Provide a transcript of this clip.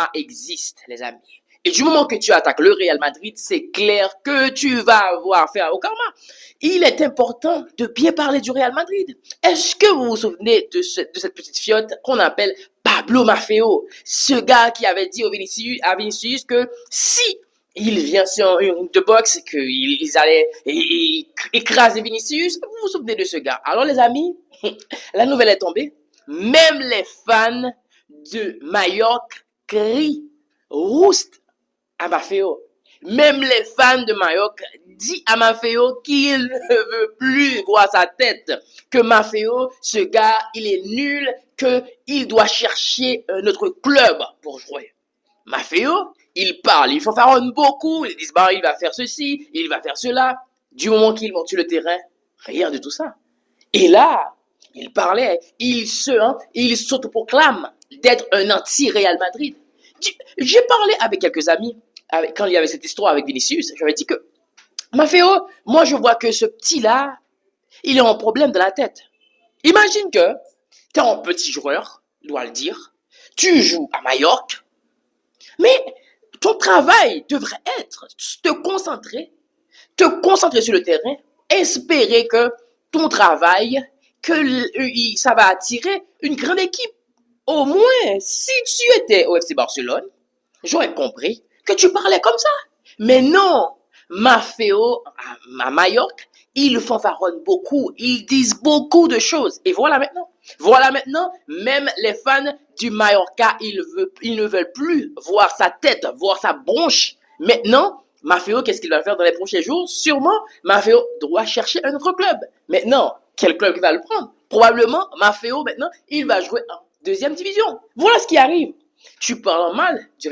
karma existe, les amis. Et du moment que tu attaques le Real Madrid, c'est clair que tu vas avoir affaire au karma. Il est important de bien parler du Real Madrid. Est-ce que vous vous souvenez de cette petite fiotte qu'on appelle Pablo Maffeo? Ce gars qui avait dit à Vinicius que si il vient sur une ring de boxe, qu'ils allaient écraser Vinicius. Vous vous souvenez de ce gars? Alors les amis, la nouvelle est tombée. Même les fans de Mallorca crient rouste à Maffeo. Même les fans de Mallorca disent à Maffeo qu'il ne veut plus voir sa tête. Que Maffeo, ce gars, il est nul, qu'il doit chercher un autre club pour jouer. Maffeo, il parle, il fanfaronne beaucoup, ils disent, il va faire ceci, il va faire cela. Du moment qu'il monte sur le terrain, rien de tout ça. Et là, il parlait, il s'autoproclame d'être un anti-Real Madrid. J'ai parlé avec quelques amis, quand il y avait cette histoire avec Vinicius, j'avais dit que, Maffeo, moi je vois que ce petit-là, il a un problème de la tête. Imagine que tu es un petit joueur, je dois le dire, tu joues à Mallorca, mais ton travail devrait être te concentrer sur le terrain, espérer que ton travail, ça va attirer une grande équipe. Au moins, si tu étais au FC Barcelone, j'aurais compris que tu parlais comme ça. Mais non, Maffeo, à Mallorca, ils fanfaronnent beaucoup, ils disent beaucoup de choses. Et voilà maintenant, même les fans du Mallorca, ils ne veulent plus voir sa tête, voir sa bronche. Maintenant, Maffeo, qu'est-ce qu'il va faire dans les prochains jours? Sûrement, Maffeo doit chercher un autre club. Maintenant, quel club il va le prendre? Probablement, Maffeo, maintenant, il va jouer en deuxième division. Voilà ce qui arrive. Tu parles mal du